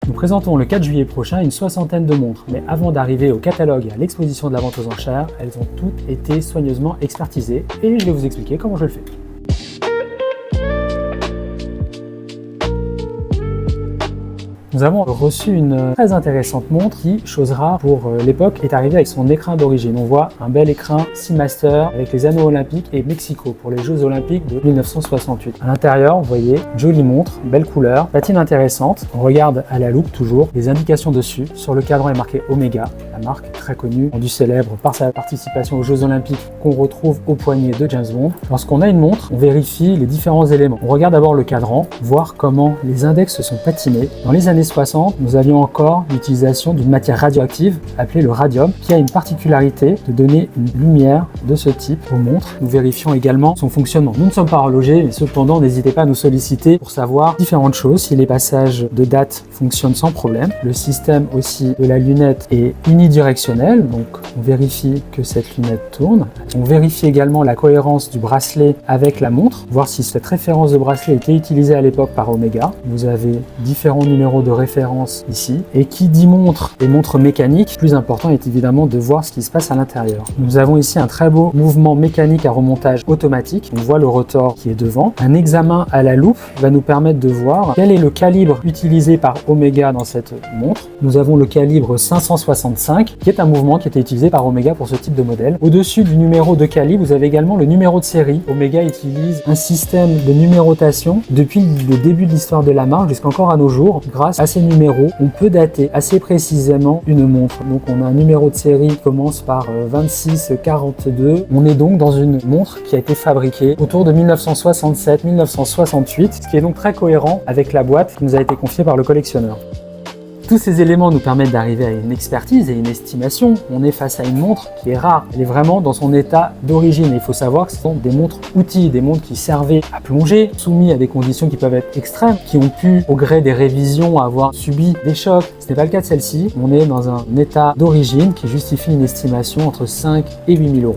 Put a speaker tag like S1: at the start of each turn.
S1: Nous présentons le 4 juillet prochain une soixantaine de montres, mais avant d'arriver au catalogue et à l'exposition de la vente aux enchères, elles ont toutes été soigneusement expertisées et je vais vous expliquer comment je le fais. Nous avons reçu une très intéressante montre qui, chose rare pour l'époque, est arrivée avec son écrin d'origine. On voit un bel écrin Seamaster avec les anneaux olympiques et Mexico pour les Jeux olympiques de 1968. À l'intérieur, vous voyez, jolie montre, belle couleur, patine intéressante. On regarde à la loupe toujours, les indications dessus. Sur le cadran est marqué Omega, la marque très connue, rendue célèbre par sa participation aux Jeux olympiques qu'on retrouve au poignet de James Bond. Lorsqu'on a une montre, on vérifie les différents éléments. On regarde d'abord le cadran, voir comment les index sont patinés. Dans les années 60, nous avions encore l'utilisation d'une matière radioactive appelée le radium qui a une particularité de donner une lumière de ce type aux montres. Nous vérifions également son fonctionnement. Nous ne sommes pas horlogers, mais cependant, n'hésitez pas à nous solliciter pour savoir différentes choses. Si les passages de date fonctionnent sans problème. Le système aussi de la lunette est unidirectionnel, donc on vérifie que cette lunette tourne. On vérifie également la cohérence du bracelet avec la montre, voir si cette référence de bracelet était utilisée à l'époque par Omega. Vous avez différents numéros de référence ici. Et qui dit montre et montre mécanique, plus important est évidemment de voir ce qui se passe à l'intérieur. Nous avons ici un très beau mouvement mécanique à remontage automatique. On voit le rotor qui est devant. Un examen à la loupe va nous permettre de voir quel est le calibre utilisé par Omega dans cette montre. Nous avons le calibre 565 qui est un mouvement qui était utilisé par Omega pour ce type de modèle. Au-dessus du numéro de calibre, vous avez également le numéro de série. Omega utilise un système de numérotation depuis le début de l'histoire de la marque jusqu'encore à nos jours. Grâce à ces numéros, on peut dater assez précisément une montre. Donc on a un numéro de série qui commence par 2642. On est donc dans une montre qui a été fabriquée autour de 1967-1968, ce qui est donc très cohérent avec la boîte qui nous a été confiée par le collectionneur. Tous ces éléments nous permettent d'arriver à une expertise et une estimation. On est face à une montre qui est rare. Elle est vraiment dans son état d'origine. Il faut savoir que ce sont des montres outils, des montres qui servaient à plonger, soumis à des conditions qui peuvent être extrêmes, qui ont pu, au gré des révisions, avoir subi des chocs. Ce n'est pas le cas de celle-ci. On est dans un état d'origine qui justifie une estimation entre 5 et 8 000 euros.